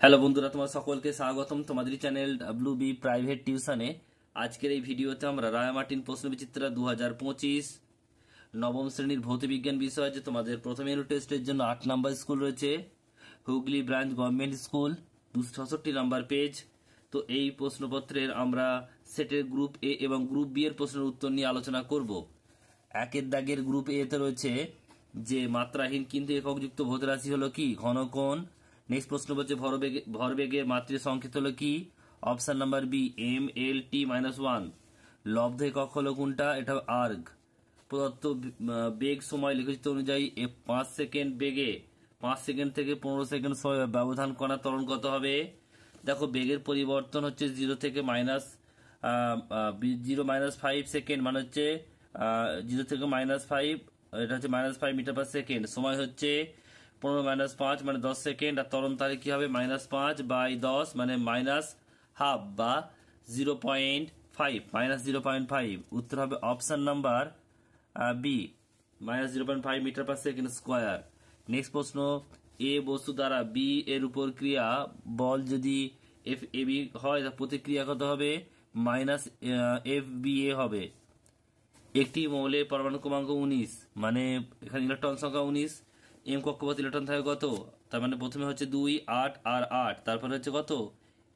Hello বন্ধুরা, তোমার সকলকে স্বাগতম তোমাদের চ্যানেল WB প্রাইভেট টিউশনে। আজকের এই ভিডিওতে আমরা রায় মার্টিন প্রশ্নবিচিত্র 2025 নবম শ্রেণীর ভৌতবিজ্ঞান বিষয় আছে। তোমাদের প্রথম ইউনিট টেস্টের জন্য 8 নাম্বার স্কুল রয়েছে, Hooghly branch government school, 266 number page. তো এই প্রশ্নপত্রের আমরা সেটের গ্রুপ এ এবং গ্রুপ বি এর প্রশ্নের উত্তর নিয়ে আলোচনা করব। একের দাগের গ্রুপ এ তে রয়েছে যে মাত্রাহীন কিন্তু এককযুক্ত ভৌত রাশি হলো কি? ঘনকোণ। নেক্সট প্রশ্ন বলছে ভরবেগের মাত্রিক সংকেত হলো কি? Option number B MLT-1। লব্ধ একক হলো কোনটা? এটা আর্গ। প্রদত্ত বেগ সময় লিখিত অনুযায়ী 5 সেকেন্ড বেগে 5 সেকেন্ড থেকে 15 সেকেন্ড সময় ব্যবধান কণা ত্বরণ কত হবে? দেখো, বেগের পরিবর্তন হচ্ছে 0 থেকে -5 সেকেন্ড, মানে হচ্ছে 0 থেকে -5, এটা হচ্ছে -5 মিটার পার সেকেন্ড। সময় হচ্ছে 15 - 5 মানে 10 সেকেন্ড। আর ত্বরণ তাহলে কি হবে? -5/10 মানে -হাফ বা 0.5, -0.5। উত্তর হবে option number B, -0.5 metre per second square. Next প্রশ্ন, এ বস্তু দ্বারা বি এর উপর ক্রিয়া বল যদি FAB হয়, প্রতিক্রিয়া কত হবে? -FBA হবে। একটি মৌলের পরমাণু ক্রমাঙ্ক 19, মানে এখানে ইলেকট্রন সংখ্যা 19, এম কক্ষপথ ইলেকট্রন থাকে কত? তার মানে প্রথমে হচ্ছে 2, 8 আর 8, তারপরে হচ্ছে কত?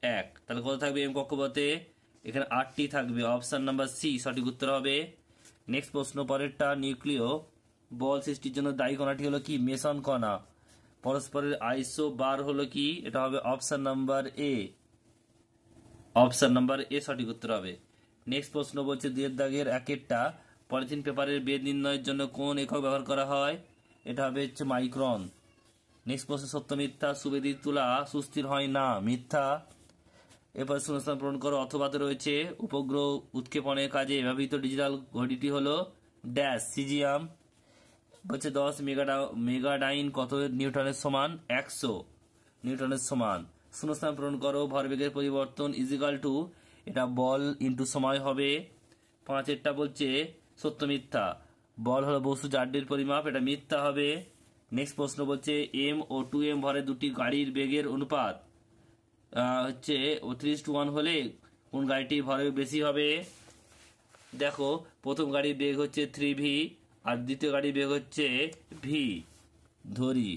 1। তাহলে কত থাকবে এম কক্ষপথে? এখানে 8টি থাকবে। অপশন নাম্বার সি সঠিক উত্তর হবে। নেক্সট প্রশ্ন, পরেরটা, নিউক্লিয় বল সৃষ্টির জন্য দায়ী কণাটি হলো কি? মেসন কণা। পরস্পরের আইসো বার হলো কি? এটা হবে option number A. Option number A সঠিক উত্তর হবে। নেক্সট প্রশ্ন বলছে, দুয়ের দাগের একেরটা, পলিথিন পেপারের বেদ নির্ণয়ের জন্য কোন একক ব্যবহার করা হয়? এটা হবে হচ্ছে মাইক্রন। নেক্সট প্রশ্ন, সত্য মিথ্যা? সুবেদির তুলা সুস্থির হয় না, মিথ্যা। এরপর শূন্যস্থান পূরণ করো। অথবাতে রয়েছে উপগ্রহ উৎক্ষেপণের কাজে ব্যবহৃত ডিজিটাল ঘড়িটি হলো ড্যাশ, সিজিয়াম। বলছে 10 মেগাডাইন কত নিউটনের সমান? 100 নিউটনের সমান। শূন্যস্থান পূরণ করো। ভরবেগের পরিবর্তন ইজিক্যাল টু, এটা বল ইন্টু সময় হবে। 5এরটা বলছে সত্য মিথ্যা? বল হলো বস্তু জাড্যের পরিমাপ, এটা মিথ্যা হবে। নেক্সট প্রশ্ন বলছে, M ও 2M ভরে দুটি গাড়ির বেগের অনুপাত হচ্ছে 3:1 হলে কোন গাড়িটির ভরবেগ বেশি হবে? দেখো, প্রথম গাড়ির বেগ হচ্ছে 3v আর দ্বিতীয় গাড়ির বেগ হচ্ছে v ধরি।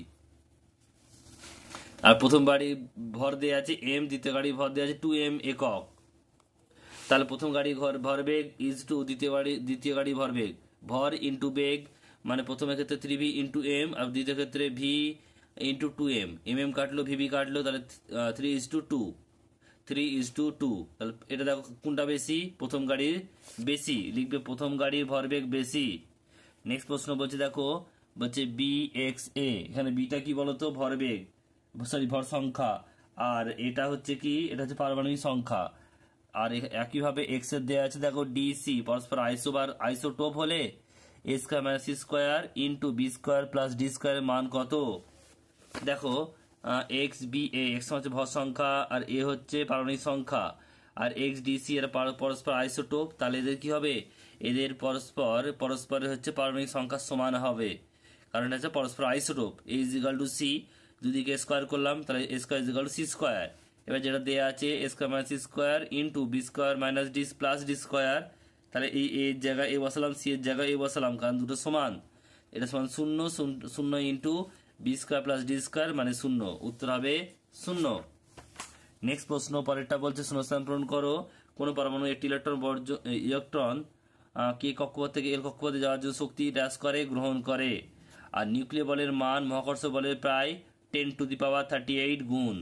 আর প্রথম গাড়ির ভর দেওয়া আছে m, দ্বিতীয় গাড়ির ভর দেওয়া আছে 2m একক। তাহলে প্রথম গাড়ির ভরবেগ ইজ টু দ্বিতীয় গাড়ির ভরবেগ, ভর ইন্টু বেগ, মানে প্রথমের ক্ষেত্রে 3v ইন্টু m আর দ্বিতীয় ক্ষেত্রে v ইন্টু 2m। mm কাটলো, vv কাটলো, তাহলে 3:2। তাহলে এটা দেখো কোনটা বেশি? প্রথম গাড়ির বেশি, লিখবে প্রথম গাড়ির ভরবেগ বেশি। নেক্সট প্রশ্ন বলছে, দেখো বলছে BXA, এখানে বিটা কি বলতো? ভরবেগ, সরি ভর সংখ্যা। আর এটা হচ্ছে কি? এটা হচ্ছে পারমাণবিক সংখ্যা। আর একইভাবে এক্স এর দেওয়া আছে, দেখো DC, পরস্পর আইসোটোপ হলে A² - C² into B² + D² মান কত? দেখো, XBA, এক্স হচ্ছে ভর সংখ্যা আর এ হচ্ছে পারমাণবিক সংখ্যা, আর XDC এর পরস্পর আইসোটোপ। তাহলে এদের কি হবে? এদের পরস্পরের হচ্ছে পারমাণবিক সংখ্যা সমান হবে, কারণ এটা হচ্ছে পরস্পর আইসোটোপ। A = C, দুদিকে স্কোয়ার করলাম, তাহলে A² = C²। এবার যেটা দেওয়া আছে A² - C² into B² - D + D², তাহলে এই এর জায়গায় এ বসালাম, সি এর জায়গায় এ বসালাম, কারণ দুটো সমান। এটা সমান 0 ইন্টু B² + D² মানে 0। উত্তর হবে 0। নেক্সট প্রশ্ন, পরেরটা বলছে শূন্যস্থান পূরণ করো। কোন পরমাণু একটি ইলেকট্রন কে কক্ষপথ থেকে এল কক্ষপথে যাওয়ার জন্য শক্তি ড্যাশ করে গ্রহণ করে। আর নিউক্লিয় বলের মান মহাকর্ষ বলের প্রায় 10⁻38 গুণ।